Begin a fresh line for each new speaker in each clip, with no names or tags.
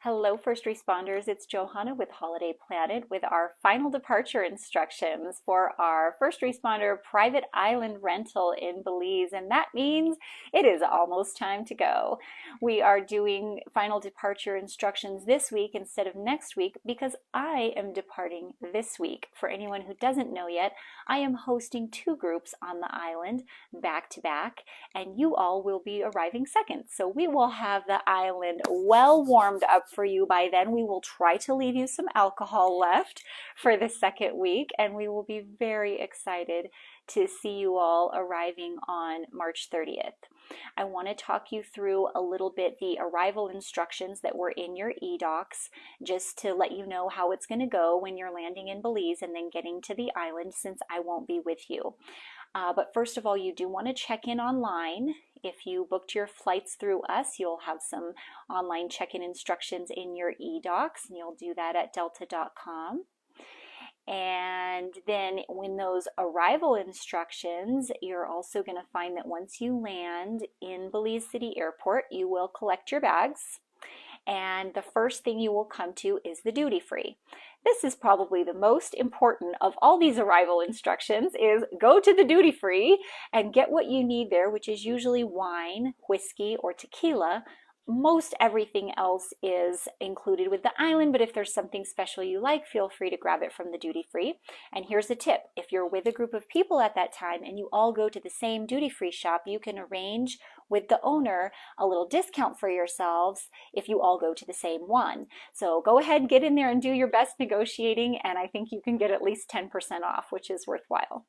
Hello, first responders. It's Johanna with Holiday Planet with our final departure instructions for our first responder private island rental in Belize. And that means it is almost time to go. We are doing final departure instructions this week instead of next week because I am departing this week. For anyone who doesn't know yet, I am hosting two groups on the island back to back, and you all will be arriving second. So we will have the island well warmed up for you by then. We will try to leave you some alcohol left for the second week, and we will be very excited to see you all arriving on March 30th. I want to talk you through a little bit the arrival instructions that were in your e-docs, just to let you know how it's going to go when you're landing in Belize and then getting to the island, since I won't be with you. But first of all, you do want to check in online. If you booked your flights through us, you'll have some online check-in instructions in your e-docs, and you'll do that at delta.com. And then when those arrival instructions, you're also going to find that once you land in Belize City Airport, you will collect your bags. And the first thing you will come to is the duty free. This is probably the most important of all these arrival instructions, is go to the duty free and get what you need there, which is usually wine, whiskey, or tequila. Most everything else is included with the island, but if there's something special you like, feel free to grab it from the duty free. And here's a tip: if you're with a group of people at that time and you all go to the same duty free shop, you can arrange with the owner a little discount for yourselves if you all go to the same one. So go ahead, get in there and do your best negotiating, and I think you can get at least 10% off, which is worthwhile.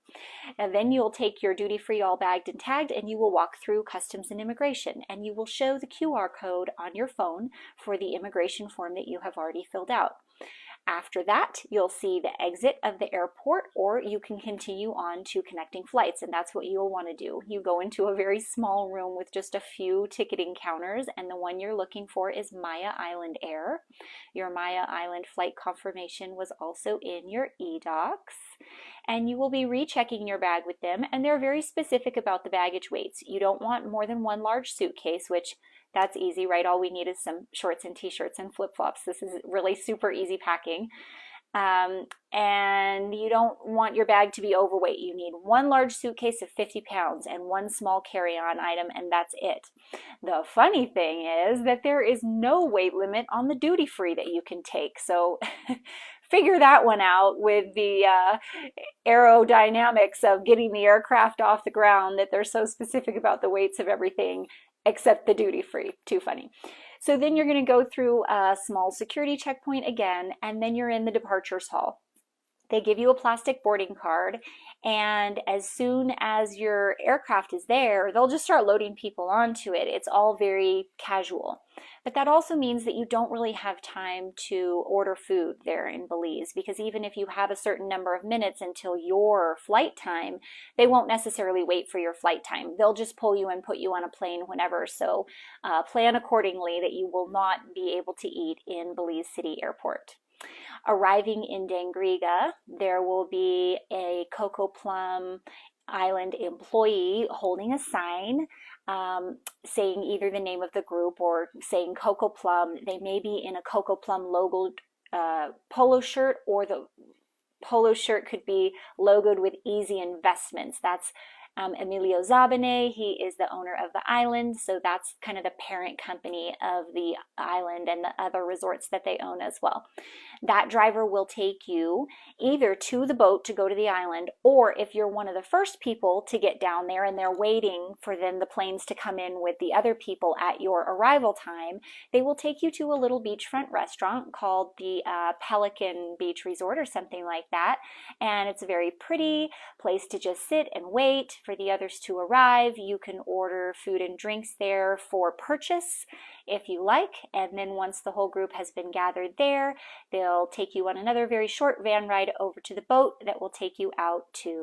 And then you'll take your duty free all bagged and tagged, and you will walk through customs and immigration, and you will show the QR code on your phone for the immigration form that you have already filled out. After that, you'll see the exit of the airport, or you can continue on to connecting flights, and that's what you'll want to do. You go into a very small room with just a few ticketing counters, and the one you're looking for is Maya Island Air. Your Maya Island flight confirmation was also in your e-docs, and you will be rechecking your bag with them, and they're very specific about the baggage weights. You don't want more than one large suitcase, which that's easy, right? All we need is some shorts and t-shirts and flip-flops. This is really super easy packing. And you don't want your bag to be overweight. You need one large suitcase of 50 pounds and one small carry-on item, and that's it. The funny thing is that there is no weight limit on the duty-free that you can take. So figure that one out with the aerodynamics of getting the aircraft off the ground, that they're so specific about the weights of everything except the duty free. Too funny. So then you're going to go through a small security checkpoint again, and then you're in the departures hall. They give you a plastic boarding card, and as soon as your aircraft is there, they'll just start loading people onto it. It's all very casual. But that also means that you don't really have time to order food there in Belize, because even if you have a certain number of minutes until your flight time, they won't necessarily wait for your flight time. They'll just pull you and put you on a plane whenever. So plan accordingly that you will not be able to eat in Belize City Airport. Arriving in Dangriga, there will be a Coco Plum Island employee holding a sign saying either the name of the group or saying Coco Plum. They may be in a Coco Plum logoed polo shirt, or the polo shirt could be logoed with Easy Investments. That's Emilio Zabane. He is the owner of the island, so that's kind of the parent company of the island and the other resorts that they own as well. That driver will take you either to the boat to go to the island, or if you're one of the first people to get down there and they're waiting for then the planes to come in with the other people at your arrival time, they will take you to a little beachfront restaurant called the Pelican Beach Resort or something like that, and it's a very pretty place to just sit and wait for the others to arrive. You can order food and drinks there for purchase if you like, and then once the whole group has been gathered there, they'll take you on another very short van ride over to the boat that will take you out to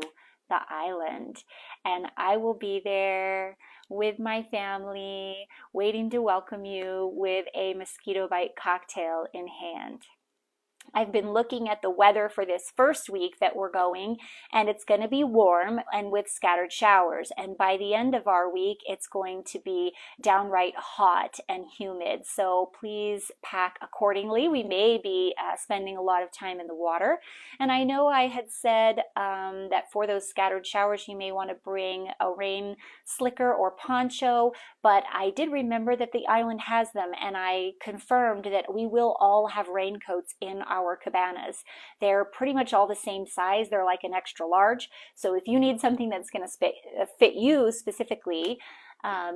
the island. And I will be there with my family, waiting to welcome you with a mosquito bite cocktail in hand. I've been looking at the weather for this first week that we're going, and it's going to be warm and with scattered showers. And by the end of our week, it's going to be downright hot and humid. So please pack accordingly. We may be spending a lot of time in the water. And I know I had said that for those scattered showers, you may want to bring a rain slicker or poncho, but I did remember that the island has them, and I confirmed that we will all have raincoats in our cabanas. They're pretty much all the same size. They're like an extra large. So if you need something that's going to fit you specifically,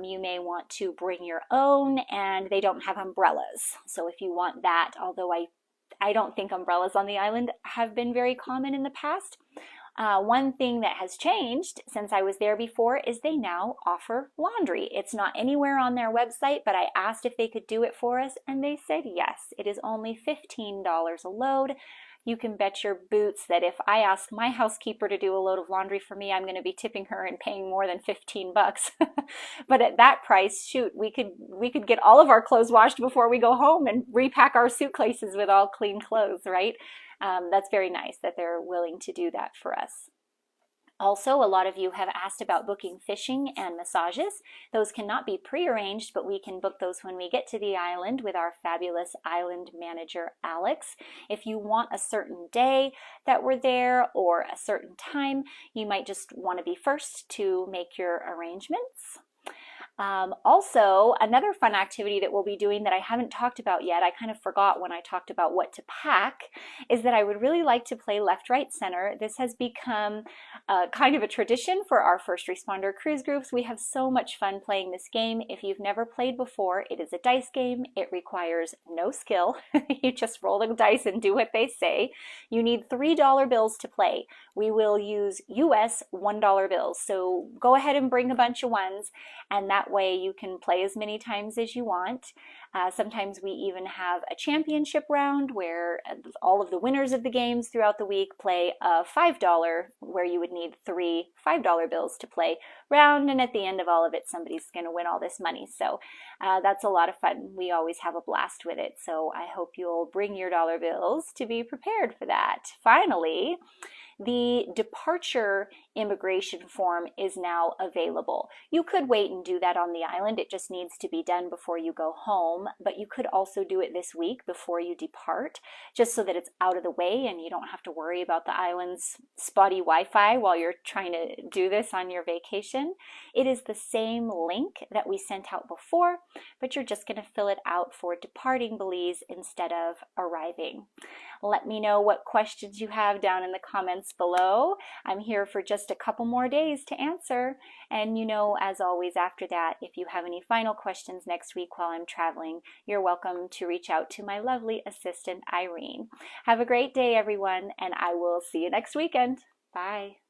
you may want to bring your own, and they don't have umbrellas. So if you want that, although I don't think umbrellas on the island have been very common in the past. One thing that has changed since I was there before is they now offer laundry. It's not anywhere on their website, but I asked if they could do it for us, and they said yes. It is only $15 a load. You can bet your boots that if I ask my housekeeper to do a load of laundry for me, I'm going to be tipping her and paying more than 15 bucks. But at that price, shoot, we could get all of our clothes washed before we go home and repack our suitcases with all clean clothes, right? That's very nice that they're willing to do that for us. Also, a lot of you have asked about booking fishing and massages. Those cannot be prearranged, but we can book those when we get to the island with our fabulous island manager, Alex. If you want a certain day that we're there or a certain time, you might just want to be first to make your arrangements. Also, another fun activity that we'll be doing that I haven't talked about yet, I kind of forgot when I talked about what to pack, is that I would really like to play left, right, center. This has become kind of a tradition for our first responder cruise groups. We have so much fun playing this game. If you've never played before, it is a dice game. It requires no skill. You just roll the dice and do what they say. You need $3 bills to play. We will use US $1 bills. So go ahead and bring a bunch of ones, and that way you can play as many times as you want. Sometimes we even have a championship round where all of the winners of the games throughout the week play a $5, where you would need three $5 bills to play round, and at the end of all of it, somebody's going to win all this money. So that's a lot of fun. We always have a blast with it. So I hope you'll bring your dollar bills to be prepared for that. Finally, the departure immigration form is now available. You could wait and do that on the island. It just needs to be done before you go home, but you could also do it this week before you depart, just so that it's out of the way and you don't have to worry about the island's spotty Wi-Fi while you're trying to do this on your vacation. It is the same link that we sent out before, but you're just going to fill it out for departing Belize instead of arriving. Let me know what questions you have down in the comments below. I'm here for just a couple more days to answer. And as always, after that, if you have any final questions next week while I'm traveling, you're welcome to reach out to my lovely assistant, Irene. Have a great day, everyone, and I will see you next weekend. Bye.